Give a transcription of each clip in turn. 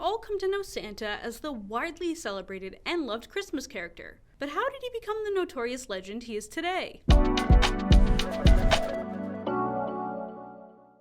all come to know Santa as the widely celebrated and loved Christmas character. But how did he become the notorious legend he is today?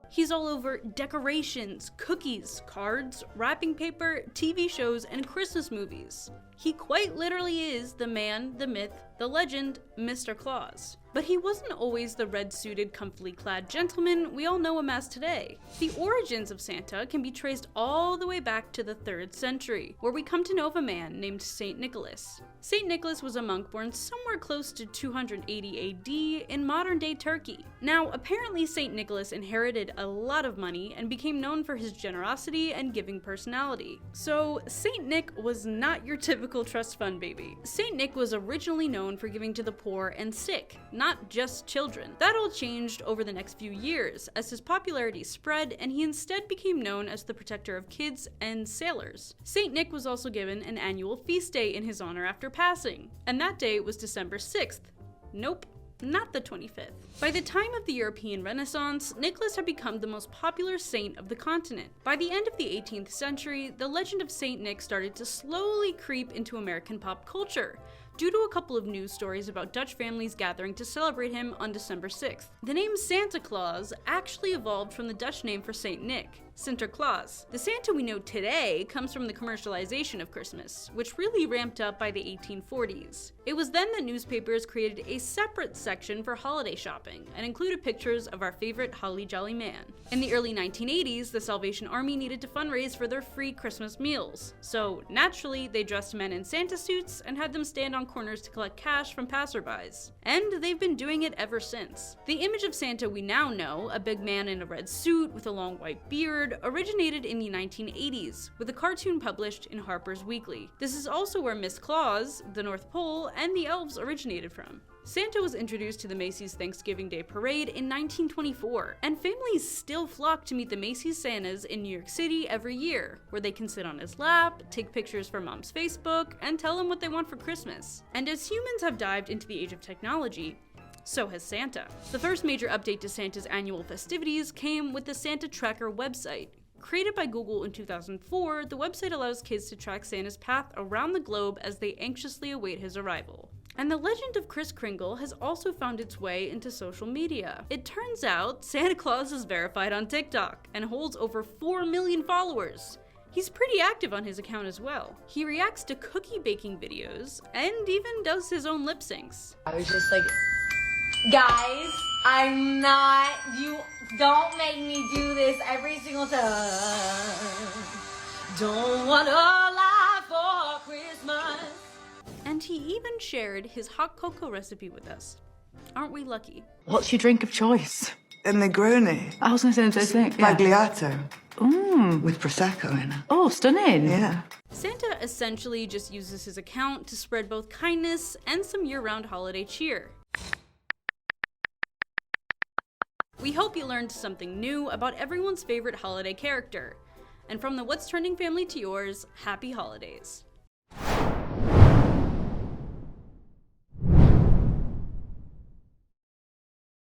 He's all over decorations, cookies, cards, wrapping paper, TV shows, and Christmas movies. He quite literally is the man, the myth, the legend, Mr. Claus. But he wasn't always the red-suited, comfily clad gentleman we all know him as today. The origins of Santa can be traced all the way back to the 3rd century, where we come to know of a man named Saint Nicholas. Saint Nicholas was a monk born somewhere close to 280 AD in modern-day Turkey. Now, apparently Saint Nicholas inherited a lot of money and became known for his generosity and giving personality. So, Saint Nick was not your typical trust fund baby. Saint Nick was originally known for giving to the poor and sick, not just children. That all changed over the next few years as his popularity spread and he instead became known as the protector of kids and sailors. Saint Nick was also given an annual feast day in his honor after passing, and that day was December 6th. Nope. Not the 25th. By the time of the European Renaissance, Nicholas had become the most popular saint of the continent. By the end of the 18th century, the legend of Saint Nick started to slowly creep into American pop culture, due to a couple of news stories about Dutch families gathering to celebrate him on December 6th. The name Santa Claus actually evolved from the Dutch name for Saint Nick, Sinterklaas. The Santa we know today comes from the commercialization of Christmas, which really ramped up by the 1840s. It was then that newspapers created a separate section for holiday shopping and included pictures of our favorite holly jolly man. In the early 1980s, the Salvation Army needed to fundraise for their free Christmas meals, so naturally they dressed men in Santa suits and had them stand on corners to collect cash from passerbys. And they've been doing it ever since. The image of Santa we now know, a big man in a red suit with a long white beard, originated in the 1980s, with a cartoon published in Harper's Weekly. This is also where Miss Claus, the North Pole, and the elves originated from. Santa was introduced to the Macy's Thanksgiving Day Parade in 1924, and families still flock to meet the Macy's Santas in New York City every year, where they can sit on his lap, take pictures for mom's Facebook, and tell him what they want for Christmas. And as humans have dived into the age of technology, so has Santa. The first major update to Santa's annual festivities came with the Santa Tracker website. Created by Google in 2004, the website allows kids to track Santa's path around the globe as they anxiously await his arrival. And the legend of Kris Kringle has also found its way into social media. It turns out Santa Claus is verified on TikTok and holds over 4 million followers. He's pretty active on his account as well. He reacts to cookie baking videos and even does his own lip syncs. I was just like, guys, I'm not, you don't make me do this every single time. Don't want a lie for Christmas. And he even shared his hot cocoa recipe with us. Aren't we lucky? What's your drink of choice? A Negroni. I was going to say the same thing. Yeah. Bagliato. Mm. With Prosecco in it. Oh, stunning. Yeah. Santa essentially just uses his account to spread both kindness and some year-round holiday cheer. We hope you learned something new about everyone's favorite holiday character. And from the What's Trending family to yours, happy holidays.